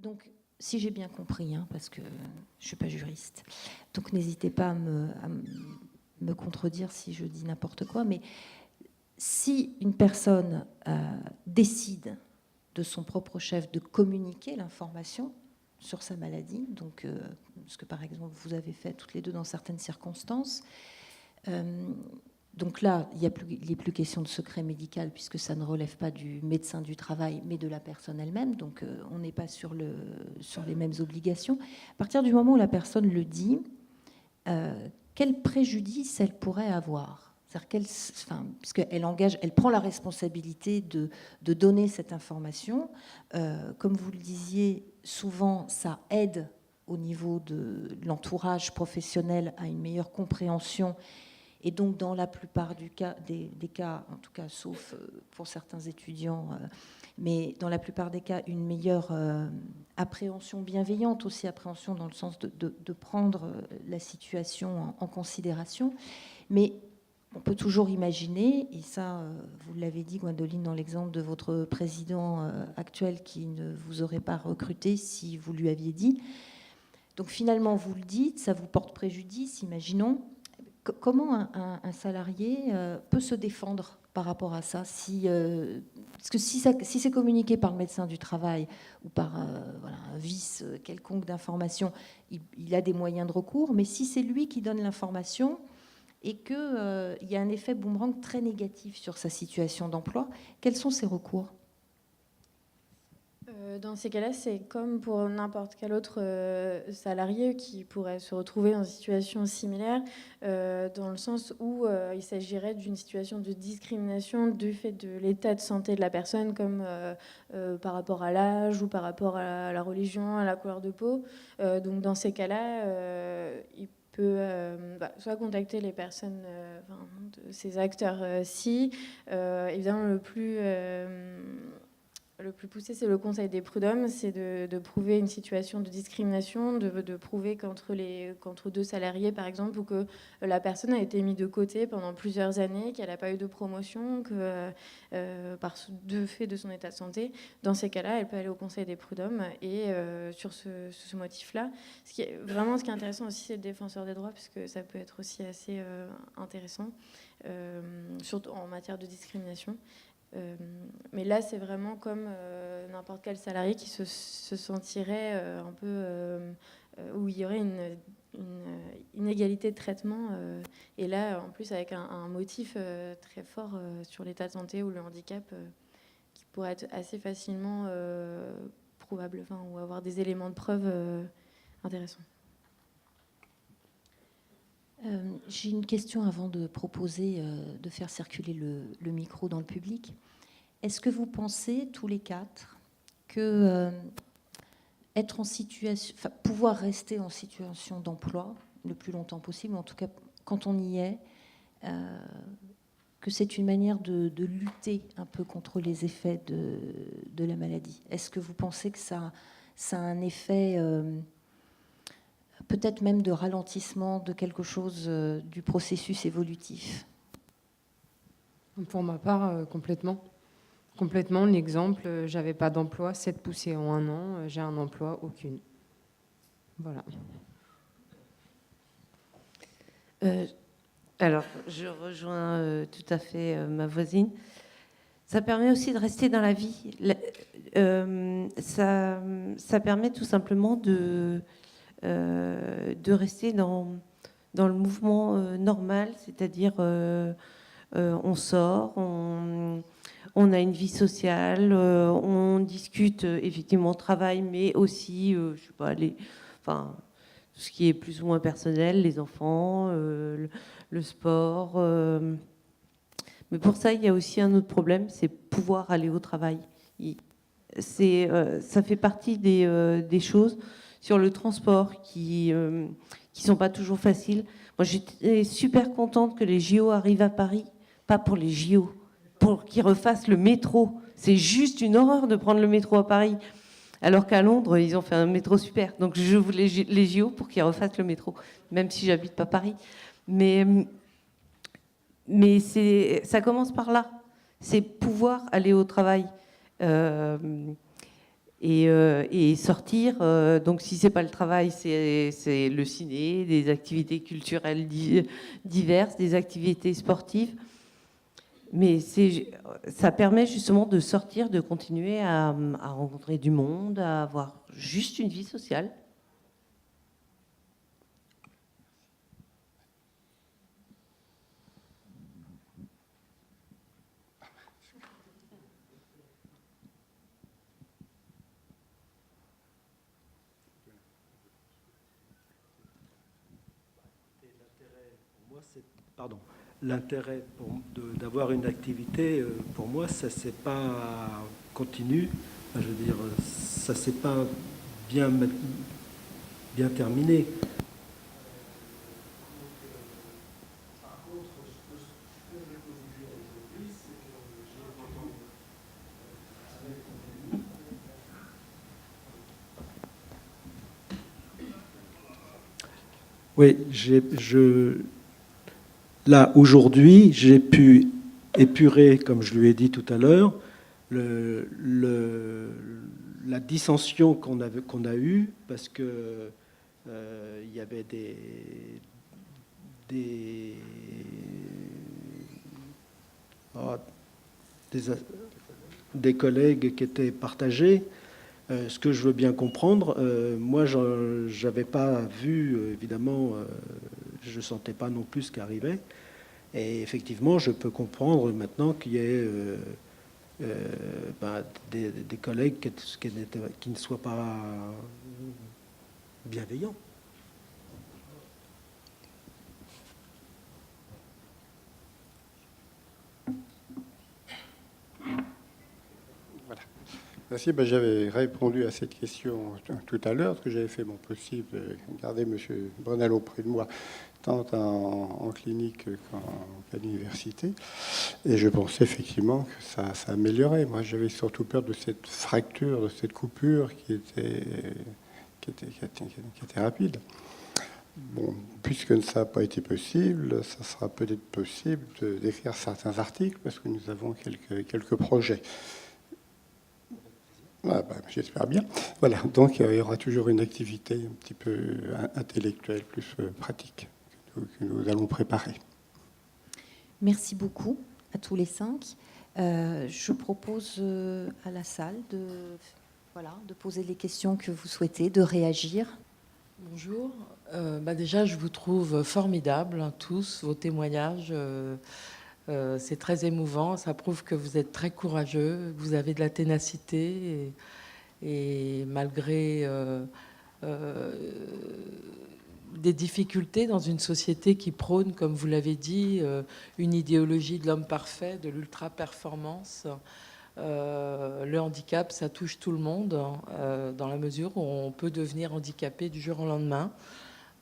Donc, si j'ai bien compris, hein, parce que je ne suis pas juriste, donc n'hésitez pas à me contredire si je dis n'importe quoi, mais si une personne décide de son propre chef de communiquer l'information sur sa maladie, donc ce que par exemple vous avez fait toutes les deux dans certaines circonstances, donc là, il n'est plus question de secret médical puisque ça ne relève pas du médecin du travail, mais de la personne elle-même. Donc on n'est pas sur les mêmes obligations. À partir du moment où la personne le dit, quel préjudice elle pourrait avoir ? Puisqu'elle elle prend la responsabilité de donner cette information. Comme vous le disiez, souvent ça aide au niveau de l'entourage professionnel à une meilleure compréhension. Et donc, dans la plupart des cas, en tout cas, sauf pour certains étudiants, mais dans la plupart des cas, une meilleure appréhension bienveillante, aussi appréhension dans le sens de prendre la situation en considération. Mais on peut toujours imaginer, et ça, vous l'avez dit, Gwendoline, dans l'exemple de votre président actuel qui ne vous aurait pas recruté si vous lui aviez dit. Donc, finalement, vous le dites, ça vous porte préjudice, imaginons. Comment un salarié peut se défendre par rapport à ça parce que si c'est communiqué par le médecin du travail ou par un vice quelconque d'information, il a des moyens de recours, mais si c'est lui qui donne l'information et qu'il y a un effet boomerang très négatif sur sa situation d'emploi, quels sont ses recours ? Dans ces cas-là, c'est comme pour n'importe quel autre salarié qui pourrait se retrouver dans une situation similaire, dans le sens où il s'agirait d'une situation de discrimination du fait de l'état de santé de la personne, comme par rapport à l'âge ou par rapport à la religion, à la couleur de peau. Donc dans ces cas-là, il peut soit contacter les personnes, ces acteurs-ci. Évidemment, le plus poussé, c'est le Conseil des prud'hommes, c'est de prouver une situation de discrimination, de prouver qu'entre deux salariés, par exemple, ou que la personne a été mise de côté pendant plusieurs années, qu'elle n'a pas eu de promotion, que par de fait de son état de santé. Dans ces cas-là, elle peut aller au Conseil des prud'hommes et sur ce motif-là. Ce qui est intéressant aussi, c'est le défenseur des droits, puisque ça peut être aussi assez intéressant, surtout en matière de discrimination. Mais là, c'est vraiment comme n'importe quel salarié qui se sentirait un peu où il y aurait une inégalité de traitement. Et là, en plus, avec un motif très fort sur l'état de santé ou le handicap qui pourrait être assez facilement probable, ou avoir des éléments de preuve intéressants. J'ai une question avant de proposer de faire circuler le micro dans le public. Est-ce que vous pensez, tous les quatre, que être en situation, pouvoir rester en situation d'emploi le plus longtemps possible, en tout cas quand on y est, que c'est une manière de lutter un peu contre les effets de la maladie? Est-ce que vous pensez que ça a un effet peut-être même de ralentissement de quelque chose du processus évolutif? Pour ma part, complètement. Complètement, l'exemple, j'avais pas d'emploi, 7 poussées en 1 an, j'ai un emploi, aucune. Voilà. Alors, je rejoins tout à fait ma voisine. Ça permet aussi de rester dans la vie. Ça permet tout simplement de rester dans le mouvement normal, c'est-à-dire on sort, on a une vie sociale, on discute effectivement travail, mais aussi, je sais pas, tout ce qui est plus ou moins personnel, les enfants, le sport. Mais pour ça, il y a aussi un autre problème, c'est pouvoir aller au travail. Ça fait partie des choses sur le transport qui sont pas toujours faciles. Moi, j'étais super contente que les JO arrivent à Paris, pas pour les JO, pour qu'ils refassent le métro. C'est juste une horreur de prendre le métro à Paris. Alors qu'à Londres, ils ont fait un métro super. Donc je voulais les JO pour qu'ils refassent le métro, même si j'habite pas Paris. Mais ça commence par là. C'est pouvoir aller au travail. et sortir. Donc, si c'est pas le travail, c'est le ciné, des activités culturelles diverses, des activités sportives. Mais ça permet justement de sortir, de continuer à rencontrer du monde, à avoir juste une vie sociale. Pardon. L'intérêt d'avoir une activité, pour moi, ça c'est pas continu. Enfin, je veux dire, ça c'est pas bien terminé. Oui, là, aujourd'hui, j'ai pu épurer, comme je lui ai dit tout à l'heure, la dissension qu'on a eue, parce que il y avait des collègues qui étaient partagés. Ce que je veux bien comprendre, moi, je n'avais pas vu, évidemment, je ne sentais pas non plus ce qui arrivait. Et effectivement, je peux comprendre maintenant qu'il y ait des collègues qui ne soient pas bienveillants. Merci. J'avais répondu à cette question tout à l'heure, parce que j'avais fait mon possible de garder M. Brunel auprès de moi, tant en clinique qu'à l'université. Et je pensais effectivement que ça améliorait. Moi, j'avais surtout peur de cette fracture, de cette coupure qui était rapide. Bon, puisque ça n'a pas été possible, ça sera peut-être possible d'écrire certains articles, parce que nous avons quelques projets. Ah j'espère bien. Voilà, donc il y aura toujours une activité un petit peu intellectuelle, plus pratique, que nous allons préparer. Merci beaucoup à tous les 5. Je propose à la salle de poser les questions que vous souhaitez, de réagir. Bonjour. Déjà, je vous trouve formidables, hein, tous, vos témoignages. C'est très émouvant, ça prouve que vous êtes très courageux, que vous avez de la ténacité et malgré des difficultés dans une société qui prône, comme vous l'avez dit, une idéologie de l'homme parfait, de l'ultra-performance. Le handicap, ça touche tout le monde, dans la mesure où on peut devenir handicapé du jour au lendemain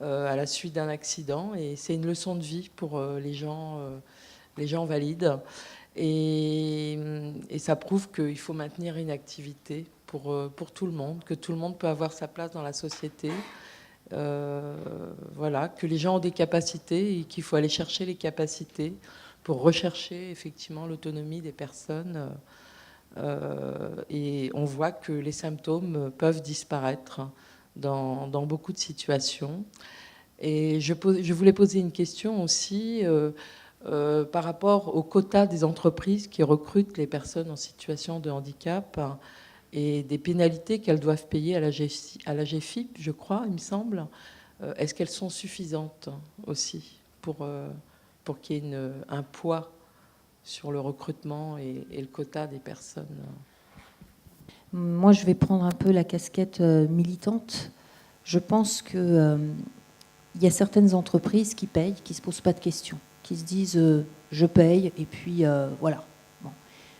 à la suite d'un accident, et c'est une leçon de vie pour les gens valides. Et ça prouve qu'il faut maintenir une activité pour tout le monde, que tout le monde peut avoir sa place dans la société. Voilà, que les gens ont des capacités et qu'il faut aller chercher les capacités pour rechercher effectivement l'autonomie des personnes. Et on voit que les symptômes peuvent disparaître dans beaucoup de situations. Et je voulais poser une question aussi par rapport au quota des entreprises qui recrutent les personnes en situation de handicap et des pénalités qu'elles doivent payer à la GFIP, je crois, il me semble. Est-ce qu'elles sont suffisantes aussi pour qu'il y ait un poids sur le recrutement et le quota des personnes? Moi, je vais prendre un peu la casquette militante. Je pense qu'il y a certaines entreprises qui payent, qui ne se posent pas de questions, qui se disent je paye et puis voilà. Bon.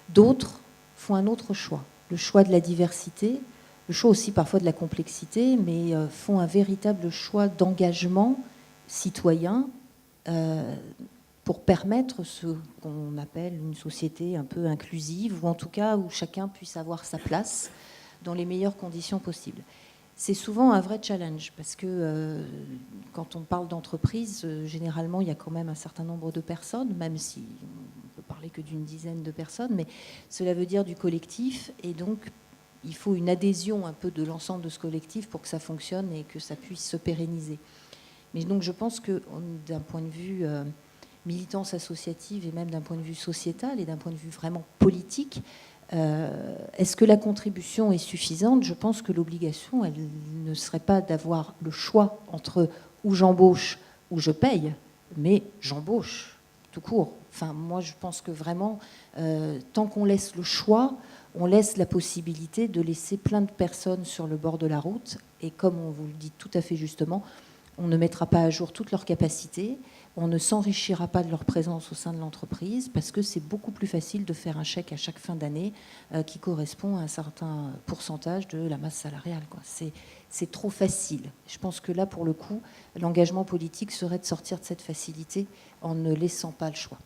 D'autres font un autre choix, le choix de la diversité, le choix aussi parfois de la complexité, mais font un véritable choix d'engagement citoyen pour permettre ce qu'on appelle une société un peu inclusive, ou en tout cas où chacun puisse avoir sa place dans les meilleures conditions possibles. C'est souvent un vrai challenge, parce que quand on parle d'entreprise, généralement, il y a quand même un certain nombre de personnes, même si on ne peut parler que d'une dizaine de personnes, mais cela veut dire du collectif, et donc il faut une adhésion un peu de l'ensemble de ce collectif pour que ça fonctionne et que ça puisse se pérenniser. Mais donc je pense que d'un point de vue militance associative et même d'un point de vue sociétal et d'un point de vue vraiment politique, est-ce que la contribution est suffisante? Je pense que l'obligation, elle ne serait pas d'avoir le choix entre ou j'embauche ou je paye, mais j'embauche tout court. Enfin, moi, je pense que vraiment, tant qu'on laisse le choix, on laisse la possibilité de laisser plein de personnes sur le bord de la route. Et comme on vous le dit tout à fait justement, on ne mettra pas à jour toutes leurs capacités, on ne s'enrichira pas de leur présence au sein de l'entreprise, parce que c'est beaucoup plus facile de faire un chèque à chaque fin d'année qui correspond à un certain pourcentage de la masse salariale, quoi. C'est trop facile. Je pense que là, pour le coup, l'engagement politique serait de sortir de cette facilité en ne laissant pas le choix.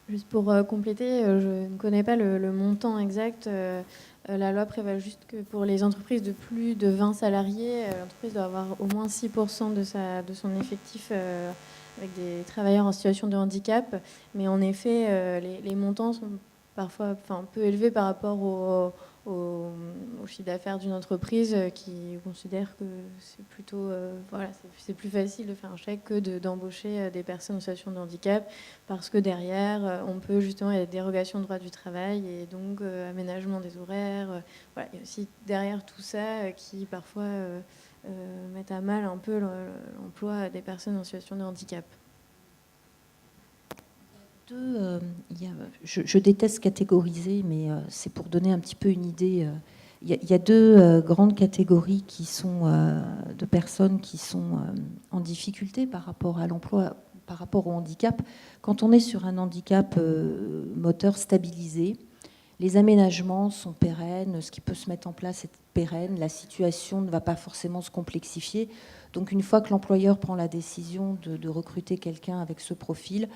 Juste pour compléter, je ne connais pas le montant exact. La loi prévoit juste que pour les entreprises de plus de 20 salariés, l'entreprise doit avoir au moins 6% de son effectif avec des travailleurs en situation de handicap. Mais en effet, les montants sont parfois peu élevés par rapport au chiffre d'affaires d'une entreprise qui considère que c'est plutôt c'est plus facile de faire un chèque que d'embaucher des personnes en situation de handicap, parce que derrière on peut justement, il y a des dérogations de droit du travail et donc aménagement des horaires, il y a aussi derrière tout ça qui parfois mettent à mal un peu l'emploi des personnes en situation de handicap. Je déteste catégoriser, mais c'est pour donner un petit peu une idée. Il y a deux grandes catégories qui sont de personnes qui sont en difficulté par rapport à l'emploi, par rapport au handicap. Quand on est sur un handicap moteur stabilisé, les aménagements sont pérennes, ce qui peut se mettre en place est pérenne, la situation ne va pas forcément se complexifier. Donc une fois que l'employeur prend la décision de recruter quelqu'un avec ce profil,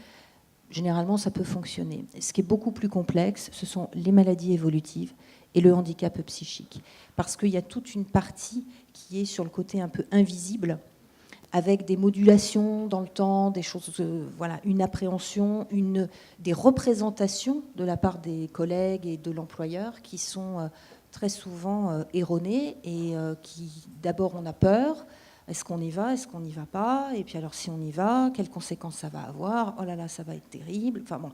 généralement, ça peut fonctionner. Ce qui est beaucoup plus complexe, ce sont les maladies évolutives et le handicap psychique. Parce qu'il y a toute une partie qui est sur le côté un peu invisible, avec des modulations dans le temps, des choses, une appréhension, des représentations de la part des collègues et de l'employeur qui sont très souvent erronées et qui, d'abord, on a peur. Est-ce qu'on y va? Est-ce qu'on n'y va pas? Et puis alors, si on y va, quelles conséquences ça va avoir? Oh là là, ça va être terrible. Enfin bon.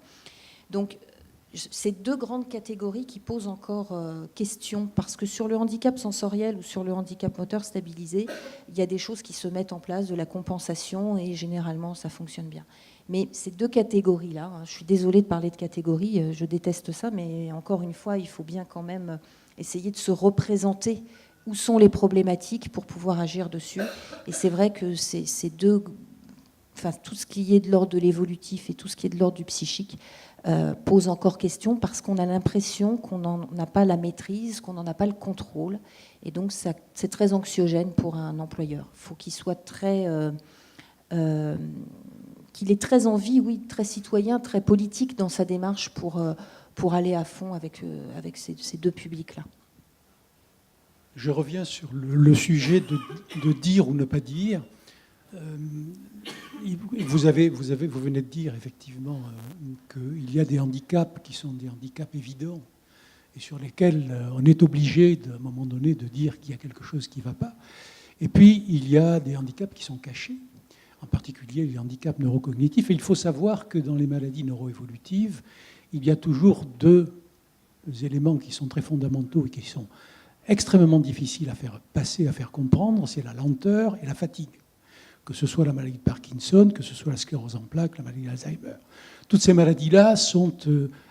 Donc, c'est deux grandes catégories qui posent encore question, parce que sur le handicap sensoriel ou sur le handicap moteur stabilisé, il y a des choses qui se mettent en place, de la compensation, et généralement, ça fonctionne bien. Mais ces deux catégories-là, je suis désolée de parler de catégories, je déteste ça, mais encore une fois, il faut bien quand même essayer de se représenter où sont les problématiques pour pouvoir agir dessus. Et c'est vrai que ces deux, tout ce qui est de l'ordre de l'évolutif et tout ce qui est de l'ordre du psychique pose encore question, parce qu'on a l'impression qu'on n'en a pas la maîtrise, qu'on n'en a pas le contrôle. Et donc c'est très anxiogène pour un employeur. Il faut qu'il soit qu'il ait très envie, oui, très citoyen, très politique dans sa démarche pour aller à fond avec ces deux publics-là. Je reviens sur le sujet de dire ou ne pas dire. Vous venez de dire effectivement qu'il y a des handicaps qui sont des handicaps évidents et sur lesquels on est obligé, à un moment donné, de dire qu'il y a quelque chose qui ne va pas. Et puis, il y a des handicaps qui sont cachés, en particulier les handicaps neurocognitifs. Et il faut savoir que dans les maladies neuroévolutives, il y a toujours deux éléments qui sont très fondamentaux et qui sont extrêmement difficiles à faire passer, à faire comprendre, c'est la lenteur et la fatigue. Que ce soit la maladie de Parkinson, que ce soit la sclérose en plaques, la maladie d'Alzheimer. Toutes ces maladies-là sont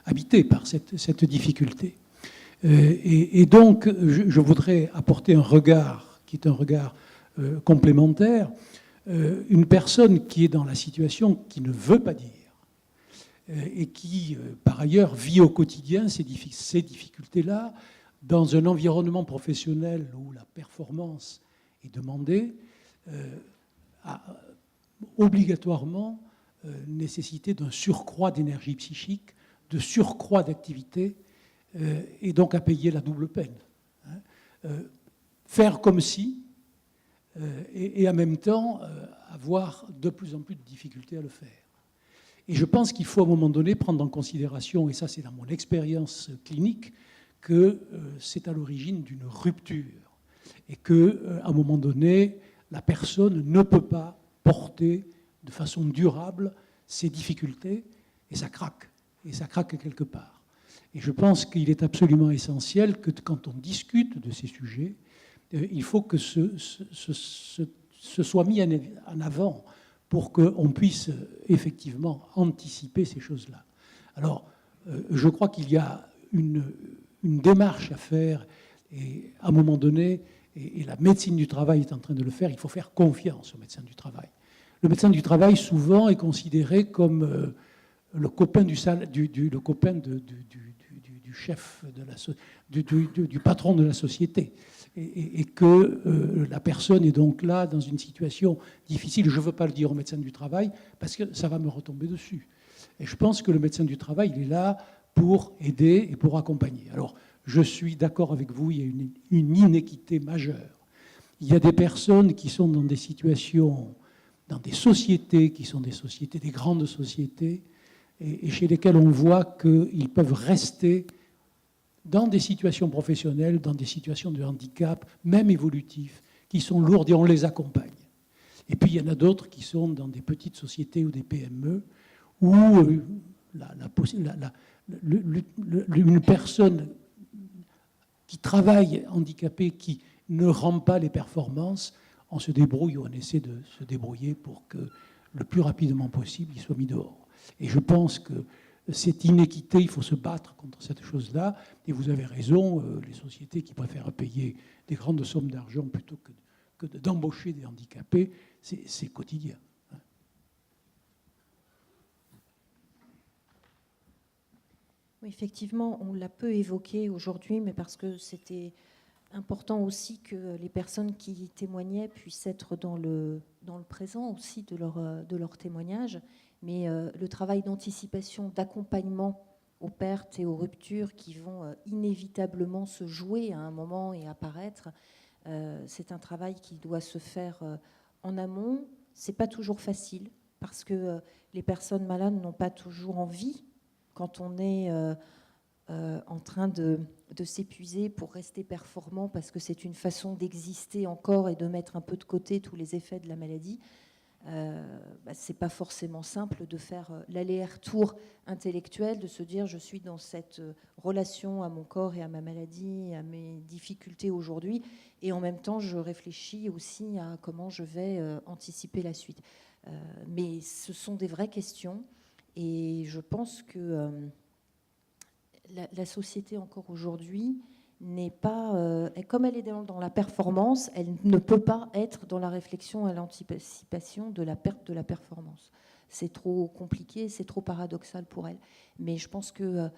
habitées par cette difficulté. Et donc, je voudrais apporter un regard qui est un regard complémentaire. Une personne qui est dans la situation qui ne veut pas dire et qui, par ailleurs, vit au quotidien ces difficultés-là, dans un environnement professionnel où la performance est demandée, a obligatoirement nécessité d'un surcroît d'énergie psychique, de surcroît d'activité, et donc à payer la double peine. Faire comme si, et en même temps avoir de plus en plus de difficultés à le faire. Et je pense qu'il faut à un moment donné prendre en considération, et ça c'est dans mon expérience clinique, que c'est à l'origine d'une rupture et qu'à un moment donné, la personne ne peut pas porter de façon durable ses difficultés et ça craque quelque part. Et je pense qu'il est absolument essentiel que quand on discute de ces sujets, il faut que ce soit mis en avant pour qu'on puisse effectivement anticiper ces choses-là. Alors, je crois qu'il y a une démarche à faire, et à un moment donné, et la médecine du travail est en train de le faire, il faut faire confiance au médecin du travail. Le médecin du travail, souvent, est considéré comme le copain du chef, du patron de la société. Et que la personne est donc là dans une situation difficile. Je ne veux pas le dire au médecin du travail parce que ça va me retomber dessus. Et je pense que le médecin du travail, il est là pour aider et pour accompagner. Alors, je suis d'accord avec vous, il y a une inéquité majeure. Il y a des personnes qui sont dans des situations, dans des sociétés qui sont des sociétés, des grandes sociétés, et chez lesquelles on voit qu'ils peuvent rester dans des situations professionnelles, dans des situations de handicap, même évolutifs, qui sont lourdes et on les accompagne. Et puis il y en a d'autres qui sont dans des petites sociétés ou des PME où une personne qui travaille handicapée, qui ne rend pas les performances, on se débrouille ou on essaie de se débrouiller pour que le plus rapidement possible, il soit mis dehors. Et je pense que cette inéquité, il faut se battre contre cette chose-là. Et vous avez raison, les sociétés qui préfèrent payer des grandes sommes d'argent plutôt que d'embaucher des handicapés, c'est quotidien. Oui, effectivement, on l'a peu évoqué aujourd'hui, mais parce que c'était important aussi que les personnes qui témoignaient puissent être dans le présent aussi de leur témoignage. Mais le travail d'anticipation, d'accompagnement aux pertes et aux ruptures qui vont inévitablement se jouer à un moment et apparaître, c'est un travail qui doit se faire en amont. C'est pas toujours facile parce que les personnes malades n'ont pas toujours envie, quand on est en train de s'épuiser pour rester performant, parce que c'est une façon d'exister encore et de mettre un peu de côté tous les effets de la maladie. C'est pas forcément simple de faire l'aller-retour intellectuel, de se dire je suis dans cette relation à mon corps et à ma maladie, à mes difficultés aujourd'hui, et en même temps je réfléchis aussi à comment je vais anticiper la suite. Mais ce sont des vraies questions, et je pense que la société encore aujourd'hui n'est pas, comme elle est dans la performance, elle ne peut pas être dans la réflexion à l'anticipation de la perte de la performance. C'est trop compliqué, c'est trop paradoxal pour elle. Mais je pense que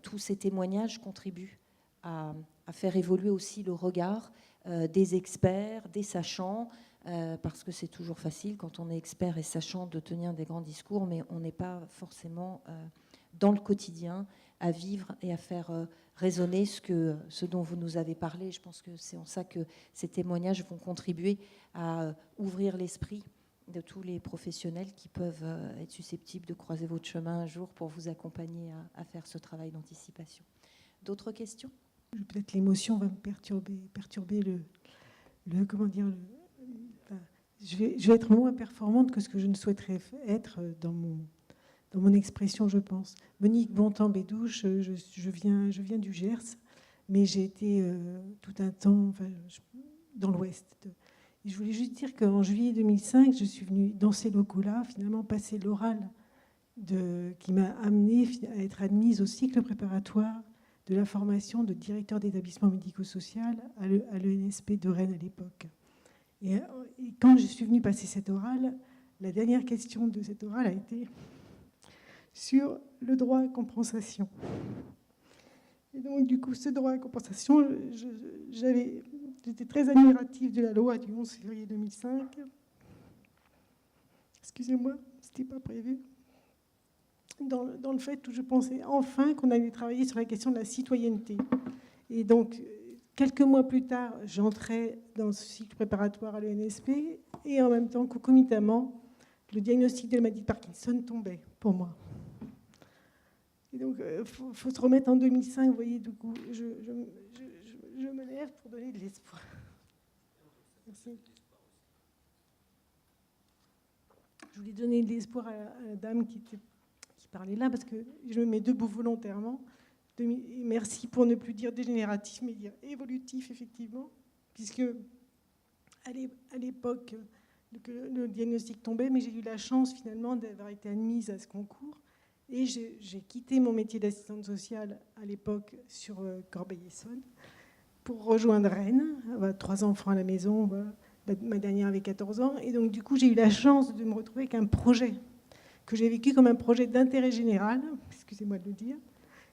tous ces témoignages contribuent à faire évoluer aussi le regard des experts, des sachants, parce que c'est toujours facile quand on est expert et sachant de tenir des grands discours, mais on n'est pas forcément dans le quotidien à vivre et à faire résonner ce dont vous nous avez parlé. Je pense que c'est en ça que ces témoignages vont contribuer à ouvrir l'esprit de tous les professionnels qui peuvent être susceptibles de croiser votre chemin un jour pour vous accompagner à faire ce travail d'anticipation. D'autres questions ? Peut-être l'émotion va me perturber je vais être moins performante que ce que je ne souhaiterais être dans mon expression, je pense. Monique Bontemps-Bédouche, je viens du Gers, mais j'ai été tout un temps dans l'Ouest. Et je voulais juste dire qu'en juillet 2005, je suis venue dans ces locaux-là, finalement passer l'oral qui m'a amenée à être admise au cycle préparatoire de la formation de directeur d'établissement médico-social à l'ENSP de Rennes à l'époque. Et quand je suis venue passer cet oral, la dernière question de cet oral a été sur le droit à compensation. Et donc, du coup, ce droit à compensation, j'étais très admirative de la loi du 11 février 2005. Excusez-moi, c'était pas prévu. Dans le fait où je pensais enfin qu'on allait travailler sur la question de la citoyenneté. Et donc, quelques mois plus tard, j'entrais dans ce cycle préparatoire à l'ENSP et en même temps, concomitamment, le diagnostic de la maladie de Parkinson tombait pour moi. Et donc, faut se remettre en 2005, vous voyez, du coup, je me lève pour donner de l'espoir. Merci. Je voulais donner de l'espoir à la dame qui parlait là, parce que je me mets debout volontairement. Merci pour ne plus dire dégénératif, mais dire évolutif, effectivement, puisque à l'époque, le diagnostic tombait, mais j'ai eu la chance, finalement, d'avoir été admise à ce concours. Et j'ai quitté mon métier d'assistante sociale à l'époque sur Corbeil-Essonnes pour rejoindre Rennes, avec 3 enfants à la maison, ma dernière avait 14 ans. Et donc, du coup, j'ai eu la chance de me retrouver avec un projet que j'ai vécu comme un projet d'intérêt général, excusez-moi de le dire,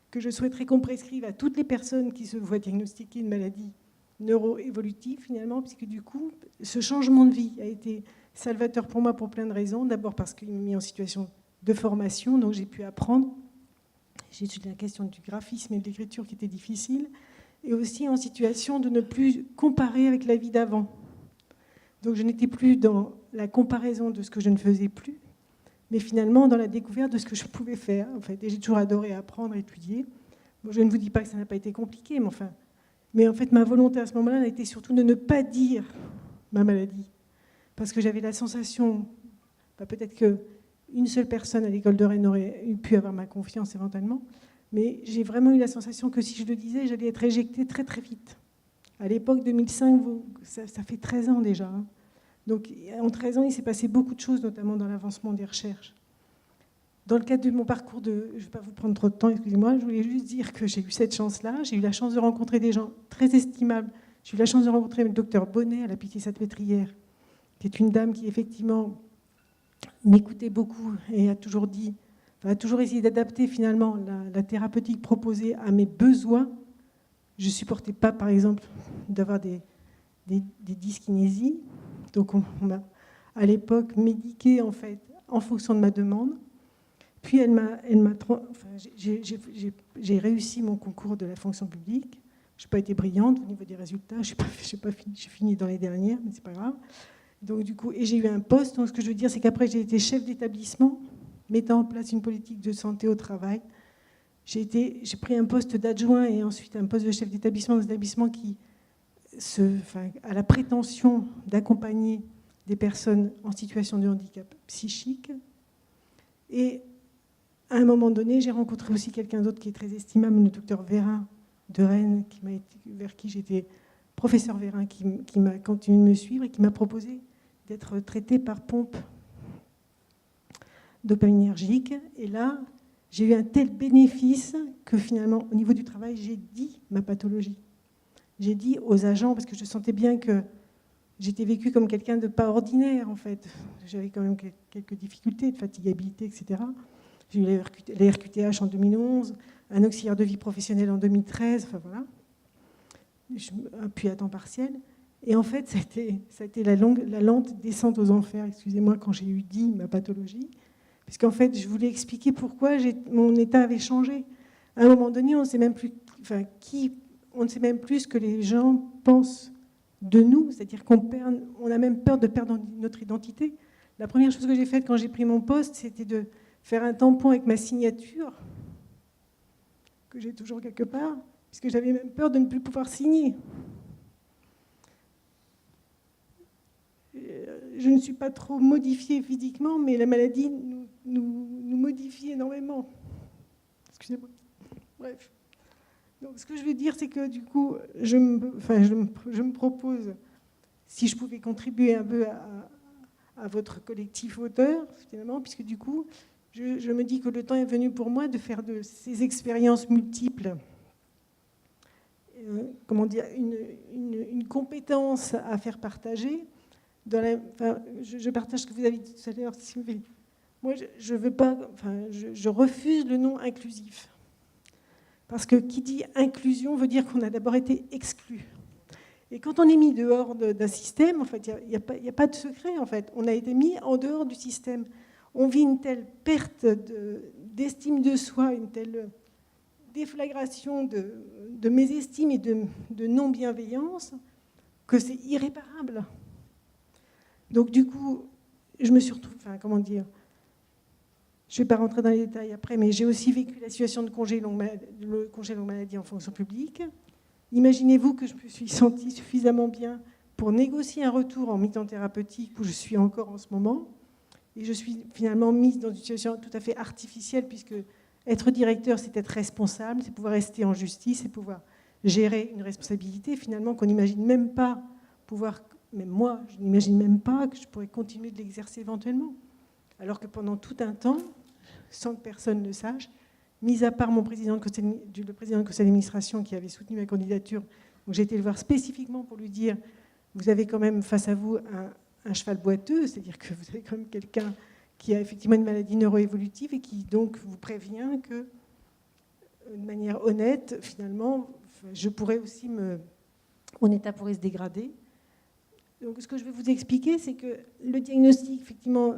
que je souhaiterais qu'on prescrive à toutes les personnes qui se voient diagnostiquer une maladie neuroévolutive, finalement, puisque du coup, ce changement de vie a été salvateur pour moi pour plein de raisons. D'abord parce qu'il m'a mis en situation de formation, donc j'ai pu apprendre. J'ai étudié la question du graphisme et de l'écriture qui était difficile, et aussi en situation de ne plus comparer avec la vie d'avant. Donc je n'étais plus dans la comparaison de ce que je ne faisais plus, mais finalement dans la découverte de ce que je pouvais faire. En fait. Et j'ai toujours adoré apprendre, étudier. Bon, je ne vous dis pas que ça n'a pas été compliqué, mais en fait ma volonté à ce moment-là a été surtout de ne pas dire ma maladie, parce que j'avais la sensation, peut-être qu'une seule personne à l'école de Rennes aurait pu avoir ma confiance éventuellement, mais j'ai vraiment eu la sensation que si je le disais, j'allais être éjectée très très vite. À l'époque, 2005, ça fait 13 ans déjà. Hein. Donc en 13 ans, il s'est passé beaucoup de choses, notamment dans l'avancement des recherches. Dans le cadre de mon parcours je ne vais pas vous prendre trop de temps, excusez-moi, je voulais juste dire que j'ai eu cette chance-là. J'ai eu la chance de rencontrer des gens très estimables. J'ai eu la chance de rencontrer le docteur Bonnet à la Pitié-Salpêtrière, qui est une dame qui, effectivement, m'écoutait beaucoup et a toujours essayé d'adapter, finalement, la thérapeutique proposée à mes besoins. Je ne supportais pas, par exemple, d'avoir des dyskinésies. Donc, on m'a, à l'époque, médiquée, en fait, en fonction de ma demande. Puis, j'ai réussi mon concours de la fonction publique. Je n'ai pas été brillante au niveau des résultats. J'ai fini dans les dernières, mais ce n'est pas grave. Donc, du coup, et j'ai eu un poste. Donc, ce que je veux dire, c'est qu'après, j'ai été chef d'établissement, mettant en place une politique de santé au travail. J'ai pris un poste d'adjoint et ensuite un poste de chef d'établissement dans un établissement qui a la prétention d'accompagner des personnes en situation de handicap psychique. Et à un moment donné, j'ai rencontré aussi quelqu'un d'autre qui est très estimable, le docteur Vérin de Rennes, vers qui j'étais professeur Vérin, qui m'a continué de me suivre et qui m'a proposé d'être traitée par pompe dopaminergique. Et là, j'ai eu un tel bénéfice que finalement, au niveau du travail, j'ai dit ma pathologie. J'ai dit aux agents, parce que je sentais bien que j'étais vécue comme quelqu'un de pas ordinaire, en fait. J'avais quand même quelques difficultés de fatigabilité, etc. J'ai eu la RQTH en 2011, un auxiliaire de vie professionnelle en 2013, enfin voilà. Puis à temps partiel. Et en fait, ça a été la lente descente aux enfers, excusez-moi, quand j'ai dit ma pathologie. Puisqu'en fait, je voulais expliquer pourquoi mon état avait changé. À un moment donné, on ne sait même plus, on ne sait même plus ce que les gens pensent de nous. C'est-à-dire on a même peur de perdre notre identité. La première chose que j'ai faite quand j'ai pris mon poste, c'était de faire un tampon avec ma signature, que j'ai toujours quelque part, puisque j'avais même peur de ne plus pouvoir signer. Je ne suis pas trop modifiée physiquement, mais la maladie nous modifie énormément. Excusez-moi. Bref. Donc, ce que je veux dire, c'est que du coup, je me propose, si je pouvais contribuer un peu à votre collectif auteur, finalement, puisque du coup, je me dis que le temps est venu pour moi de faire de ces expériences multiples, une compétence à faire partager. Je partage ce que vous avez dit tout à l'heure, Sylvie. Moi, je refuse le nom inclusif. Parce que qui dit inclusion veut dire qu'on a d'abord été exclu. Et quand on est mis dehors d'un système, en fait, il n'y a pas de secret. En fait, on a été mis en dehors du système. On vit une telle perte d'estime de soi, une telle déflagration de mésestime et de non-bienveillance que c'est irréparable. Donc du coup, je me suis retrouvée, enfin, comment dire, je ne vais pas rentrer dans les détails après, mais j'ai aussi vécu la situation de le congé longue maladie en fonction publique. Imaginez-vous que je me suis sentie suffisamment bien pour négocier un retour en mi-temps thérapeutique, où je suis encore en ce moment. Et je suis finalement mise dans une situation tout à fait artificielle, puisque être directeur, c'est être responsable, c'est pouvoir rester en justice, c'est pouvoir gérer une responsabilité, finalement, qu'on n'imagine même pas pouvoir... Même moi, je n'imagine même pas que je pourrais continuer de l'exercer éventuellement. Alors que pendant tout un temps, sans que personne ne sache, mis à part le président du conseil d'administration qui avait soutenu ma candidature, donc j'ai été le voir spécifiquement pour lui dire « Vous avez quand même face à vous un cheval boiteux, c'est-à-dire que vous avez quand même quelqu'un qui a effectivement une maladie neuroévolutive et qui donc vous prévient que, de manière honnête, finalement, je pourrais aussi mon état pourrait se dégrader. » Donc, ce que je vais vous expliquer, c'est que le diagnostic, effectivement,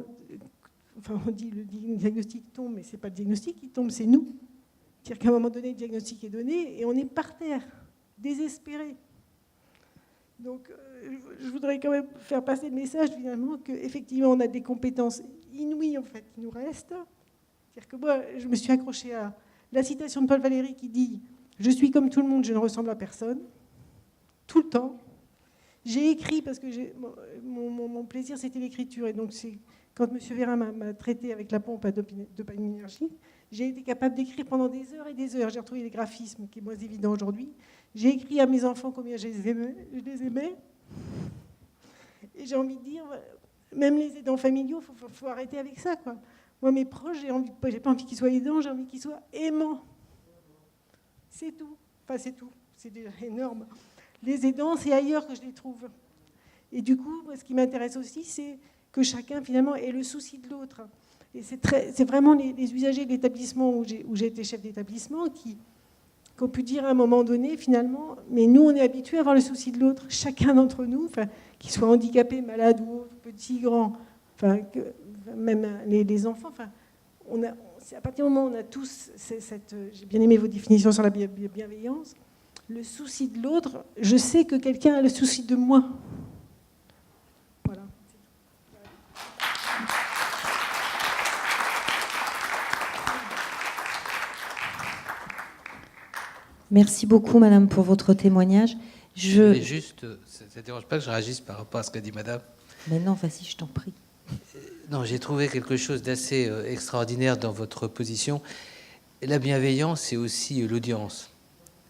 enfin, on dit le diagnostic tombe, mais ce n'est pas le diagnostic qui tombe, c'est nous. C'est-à-dire qu'à un moment donné, le diagnostic est donné et on est par terre, désespéré. Donc, je voudrais quand même faire passer le message, finalement, qu'effectivement, on a des compétences inouïes, en fait, qui nous restent. C'est-à-dire que moi, je me suis accrochée à la citation de Paul Valéry qui dit « Je suis comme tout le monde, je ne ressemble à personne », tout le temps. J'ai écrit parce que mon plaisir, c'était l'écriture. Et donc, quand M. Vérin m'a traité avec la pompe à dopaminergie, j'ai été capable d'écrire pendant des heures et des heures. J'ai retrouvé les graphismes, qui est moins évident aujourd'hui. J'ai écrit à mes enfants combien je les aimais. Et j'ai envie de dire, même les aidants familiaux, il faut arrêter avec ça, quoi. Moi, mes proches, j'ai pas envie qu'ils soient aidants, j'ai envie qu'ils soient aimants. C'est tout. Enfin, c'est tout. C'est déjà énorme. Les aidants, c'est ailleurs que je les trouve. Et du coup, ce qui m'intéresse aussi, c'est que chacun, finalement, ait le souci de l'autre. Et c'est vraiment les usagers de l'établissement où j'ai été chef d'établissement qui ont pu dire à un moment donné, finalement, mais nous, on est habitués à avoir le souci de l'autre. Chacun d'entre nous, qu'il soit handicapé, malade ou autre, petit, grand, même les enfants, c'est à partir du moment où on a tous j'ai bien aimé vos définitions sur la bienveillance, le souci de l'autre, je sais que quelqu'un a le souci de moi. Voilà. Merci beaucoup, madame, pour votre témoignage. Juste, ça ne dérange pas que je réagisse par rapport à ce qu'a dit madame? Mais non, vas-y, je t'en prie. Non, j'ai trouvé quelque chose d'assez extraordinaire dans votre position. La bienveillance, c'est aussi l'audience.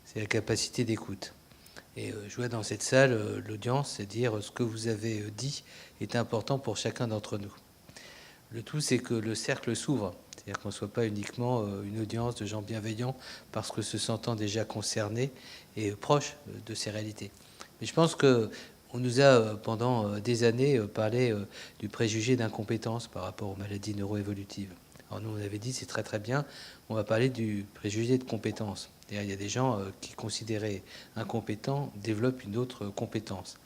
C'est la capacité d'écoute. Et je vois dans cette salle l'audience, c'est-à-dire ce que vous avez dit est important pour chacun d'entre nous. Le tout, c'est que le cercle s'ouvre. C'est-à-dire qu'on ne soit pas uniquement une audience de gens bienveillants parce que se sentant déjà concernés et proches de ces réalités. Mais je pense qu'on nous a, pendant des années, parlé du préjugé d'incompétence par rapport aux maladies neuroévolutives. Alors nous, on avait dit, c'est très très bien, on va parler du préjugé de compétence. Il y a des gens qui, considérés incompétents, développent une autre compétence.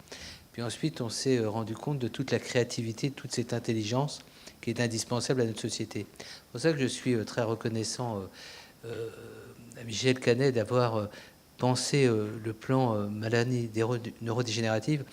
Puis ensuite, on s'est rendu compte de toute la créativité, de toute cette intelligence qui est indispensable à notre société. C'est pour ça que je suis très reconnaissant à Michel Canet d'avoir pensé le plan maladie neurodégénérative,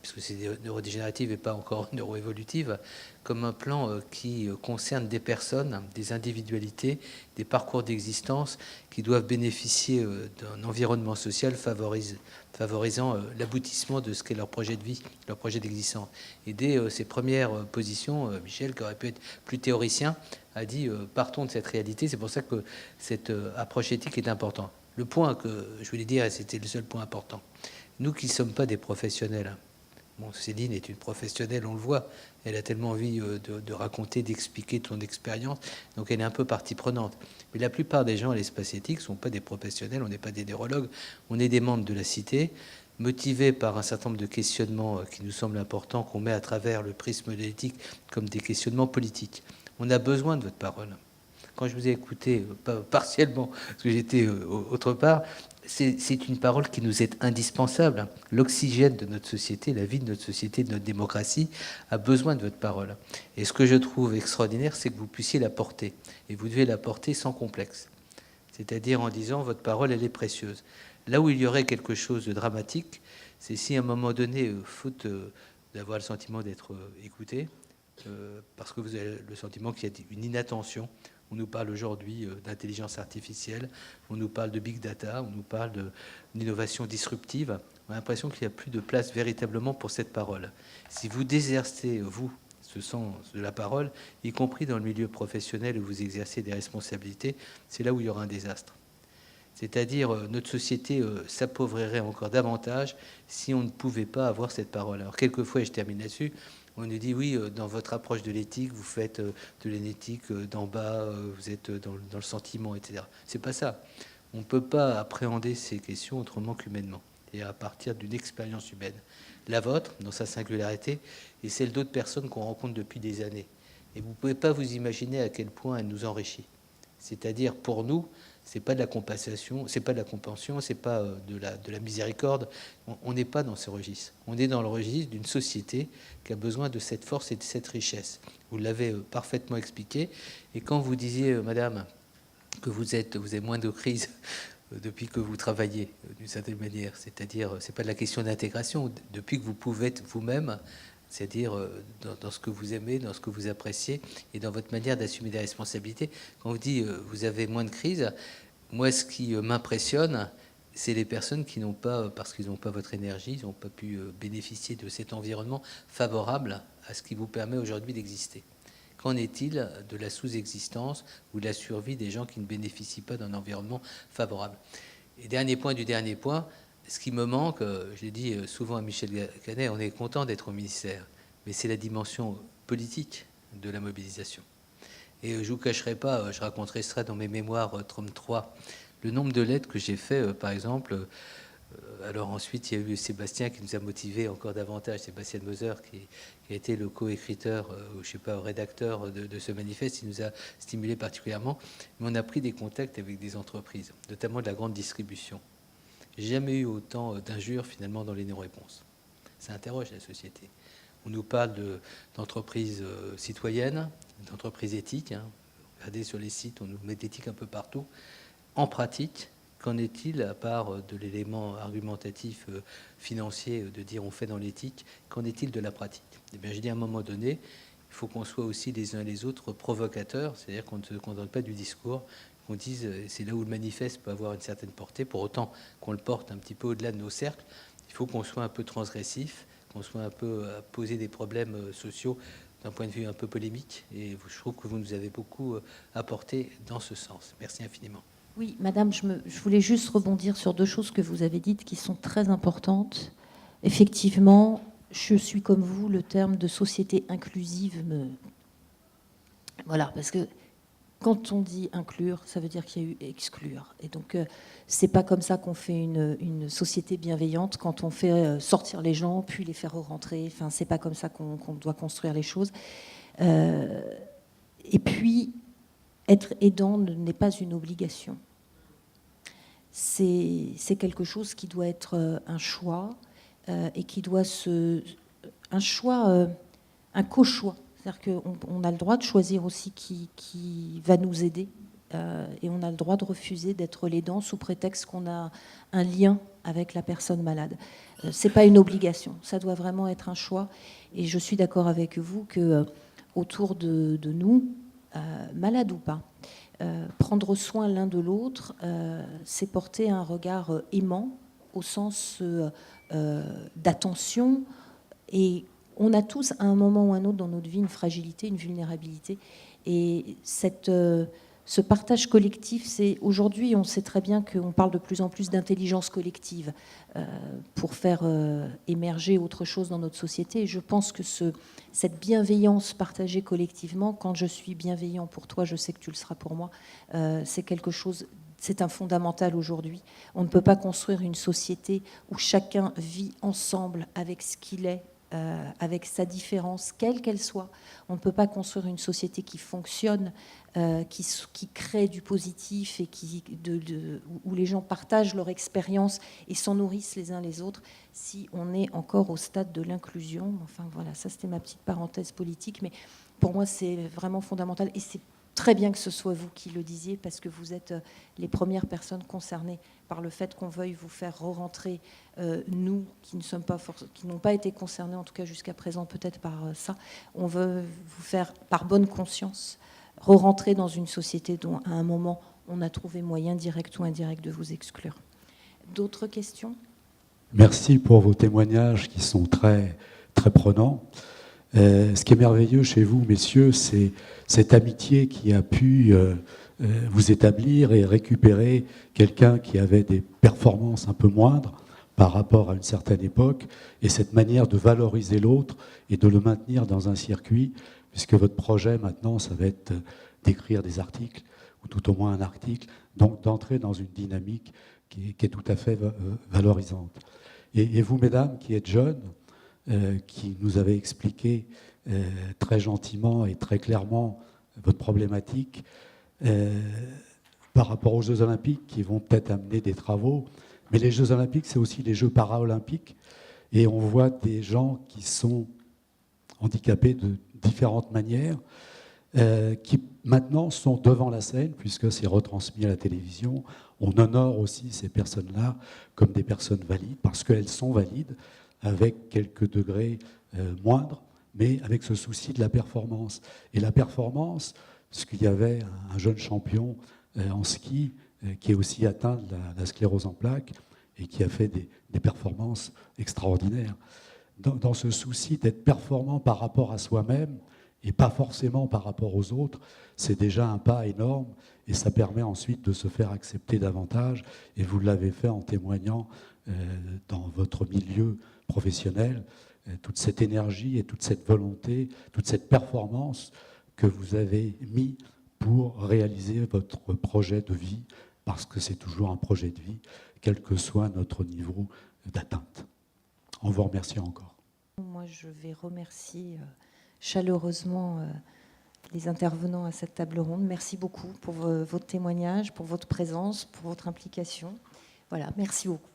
puisque c'est neurodégénérative et pas encore neuroévolutive, comme un plan qui concerne des personnes, des individualités, des parcours d'existence qui doivent bénéficier d'un environnement social favorisant l'aboutissement de ce qu'est leur projet de vie, leur projet d'existence. Et dès ses premières positions, Michel, qui aurait pu être plus théoricien, a dit partons de cette réalité. C'est pour ça que cette approche éthique est importante. Le point que je voulais dire, et c'était le seul point important, nous qui ne sommes pas des professionnels, bon, Céline est une professionnelle, on le voit. Elle a tellement envie de raconter, d'expliquer son expérience. Donc elle est un peu partie prenante. Mais la plupart des gens à l'espace éthique ne sont pas des professionnels, on n'est pas des neurologues, on est des membres de la cité, motivés par un certain nombre de questionnements qui nous semblent importants, qu'on met à travers le prisme de l'éthique comme des questionnements politiques. On a besoin de votre parole. Quand je vous ai écouté, partiellement, parce que j'étais autre part, c'est une parole qui nous est indispensable. L'oxygène de notre société, la vie de notre société, de notre démocratie, a besoin de votre parole. Et ce que je trouve extraordinaire, c'est que vous puissiez la porter. Et vous devez la porter sans complexe. C'est-à-dire en disant, votre parole, elle est précieuse. Là où il y aurait quelque chose de dramatique, c'est si à un moment donné, faute d'avoir le sentiment d'être écouté, parce que vous avez le sentiment qu'il y a une inattention. On nous parle aujourd'hui d'intelligence artificielle, on nous parle de big data, on nous parle d'innovation disruptive. On a l'impression qu'il n'y a plus de place véritablement pour cette parole. Si vous désertez, vous, ce sens de la parole, y compris dans le milieu professionnel où vous exercez des responsabilités, c'est là où il y aura un désastre. C'est-à-dire, notre société s'appauvrirait encore davantage si on ne pouvait pas avoir cette parole. Alors, quelquefois, et je termine là-dessus, on nous dit, oui, dans votre approche de l'éthique, vous faites de l'éthique d'en bas, vous êtes dans le sentiment, etc. C'est pas ça. On ne peut pas appréhender ces questions autrement qu'humainement, et à partir d'une expérience humaine. La vôtre, dans sa singularité, et celle d'autres personnes qu'on rencontre depuis des années. Et vous ne pouvez pas vous imaginer à quel point elle nous enrichit. C'est-à-dire, pour nous, c'est pas de la compensation, c'est pas de la compassion, c'est pas de la miséricorde. On n'est pas dans ce registre. On est dans le registre d'une société qui a besoin de cette force et de cette richesse. Vous l'avez parfaitement expliqué. Et quand vous disiez, madame, que vous avez moins de crise depuis que vous travaillez, d'une certaine manière, c'est-à-dire, c'est pas de la question d'intégration, depuis que vous pouvez être vous-même, c'est-à-dire dans ce que vous aimez, dans ce que vous appréciez et dans votre manière d'assumer des responsabilités. Quand vous dites vous avez moins de crise, moi ce qui m'impressionne, c'est les personnes qui n'ont pas, parce qu'ils n'ont pas votre énergie, ils n'ont pas pu bénéficier de cet environnement favorable à ce qui vous permet aujourd'hui d'exister. Qu'en est-il de la sous-existence ou de la survie des gens qui ne bénéficient pas d'un environnement favorable? Et dernier point du dernier point, ce qui me manque, je l'ai dit souvent à Michel Canet, on est content d'être au ministère, mais c'est la dimension politique de la mobilisation. Et je ne vous cacherai pas, je raconterai ça dans mes mémoires Trump 3, le nombre de lettres que j'ai fait, par exemple. Alors ensuite, il y a eu Sébastien qui nous a motivés encore davantage, Sébastien Moser, qui a été le co-écriteur, ou je sais pas, rédacteur de ce manifeste, il nous a stimulés particulièrement. Mais on a pris des contacts avec des entreprises, notamment de la grande distribution. J'ai jamais eu autant d'injures finalement dans les non-réponses. Ça interroge la société. On nous parle d'entreprises citoyennes, d'entreprises éthiques. Regardez sur les sites, on nous met l'éthique un peu partout. En pratique, qu'en est-il, à part de l'élément argumentatif financier de dire on fait dans l'éthique, qu'en est-il de la pratique? Eh bien, je dis à un moment donné, il faut qu'on soit aussi les uns les autres provocateurs, c'est-à-dire qu'on ne se contente pas du discours, qu'on dise, c'est là où le manifeste peut avoir une certaine portée, pour autant qu'on le porte un petit peu au-delà de nos cercles, il faut qu'on soit un peu transgressif, qu'on soit un peu à poser des problèmes sociaux d'un point de vue un peu polémique, et je trouve que vous nous avez beaucoup apporté dans ce sens. Merci infiniment. Oui, madame, je voulais juste rebondir sur deux choses que vous avez dites qui sont très importantes. Effectivement, je suis comme vous, le terme de société inclusive me... Voilà, parce que quand on dit inclure, ça veut dire qu'il y a eu exclure. Et donc, c'est pas comme ça qu'on fait une société bienveillante, quand on fait sortir les gens, puis les faire rentrer. Enfin, c'est pas comme ça qu'on doit construire les choses. Et puis, être aidant n'est pas une obligation. C'est quelque chose qui doit être un choix et qui doit un choix, un co-choix. C'est-à-dire qu'on a le droit de choisir aussi qui va nous aider et on a le droit de refuser d'être l'aidant sous prétexte qu'on a un lien avec la personne malade. C'est pas une obligation, ça doit vraiment être un choix. Et je suis d'accord avec vous que autour de nous, malades ou pas, prendre soin l'un de l'autre, c'est porter un regard aimant au sens d'attention. Et on a tous, à un moment ou à un autre dans notre vie, une fragilité, une vulnérabilité. Et ce partage collectif, c'est aujourd'hui, on sait très bien qu'on parle de plus en plus d'intelligence collective pour faire émerger autre chose dans notre société. Et je pense que cette bienveillance partagée collectivement, quand je suis bienveillant pour toi, je sais que tu le seras pour moi, c'est quelque chose, c'est un fondamental aujourd'hui. On ne peut pas construire une société où chacun vit ensemble avec ce qu'il est, avec sa différence, quelle qu'elle soit. On ne peut pas construire une société qui fonctionne, qui crée du positif et où les gens partagent leur expérience et s'en nourrissent les uns les autres, si on est encore au stade de l'inclusion. Enfin voilà, ça c'était ma petite parenthèse politique, mais pour moi c'est vraiment fondamental et c'est très bien que ce soit vous qui le disiez parce que vous êtes les premières personnes concernées par le fait qu'on veuille vous faire re-rentrer, nous, qui n'ont pas été concernés, en tout cas jusqu'à présent, peut-être par ça, on veut vous faire, par bonne conscience, re-rentrer dans une société dont, à un moment, on a trouvé moyen, direct ou indirect, de vous exclure. D'autres questions ? Merci pour vos témoignages qui sont très, très prenants. Ce qui est merveilleux chez vous, messieurs, c'est cette amitié qui a pu vous établir et récupérer quelqu'un qui avait des performances un peu moindres par rapport à une certaine époque, et cette manière de valoriser l'autre et de le maintenir dans un circuit, puisque votre projet maintenant, ça va être d'écrire des articles, ou tout au moins un article, donc d'entrer dans une dynamique qui est tout à fait valorisante. Et vous, mesdames, qui êtes jeunes, qui nous avez expliqué très gentiment et très clairement votre problématique, par rapport aux Jeux Olympiques qui vont peut-être amener des travaux. Mais les Jeux Olympiques, c'est aussi les Jeux Paralympiques. Et on voit des gens qui sont handicapés de différentes manières, qui maintenant sont devant la scène, puisque c'est retransmis à la télévision. On honore aussi ces personnes-là comme des personnes valides, parce qu'elles sont valides, avec quelques degrés moindres, mais avec ce souci de la performance. Et la performance, parce qu'il y avait un jeune champion en ski qui est aussi atteint de la sclérose en plaques et qui a fait des performances extraordinaires. Dans ce souci d'être performant par rapport à soi-même et pas forcément par rapport aux autres, c'est déjà un pas énorme et ça permet ensuite de se faire accepter davantage. Et vous l'avez fait en témoignant dans votre milieu professionnel, toute cette énergie et toute cette volonté, toute cette performance que vous avez mis pour réaliser votre projet de vie, parce que c'est toujours un projet de vie, quel que soit notre niveau d'atteinte. On vous remercie encore. Moi, je vais remercier chaleureusement les intervenants à cette table ronde. Merci beaucoup pour votre témoignage, pour votre présence, pour votre implication. Voilà, merci beaucoup.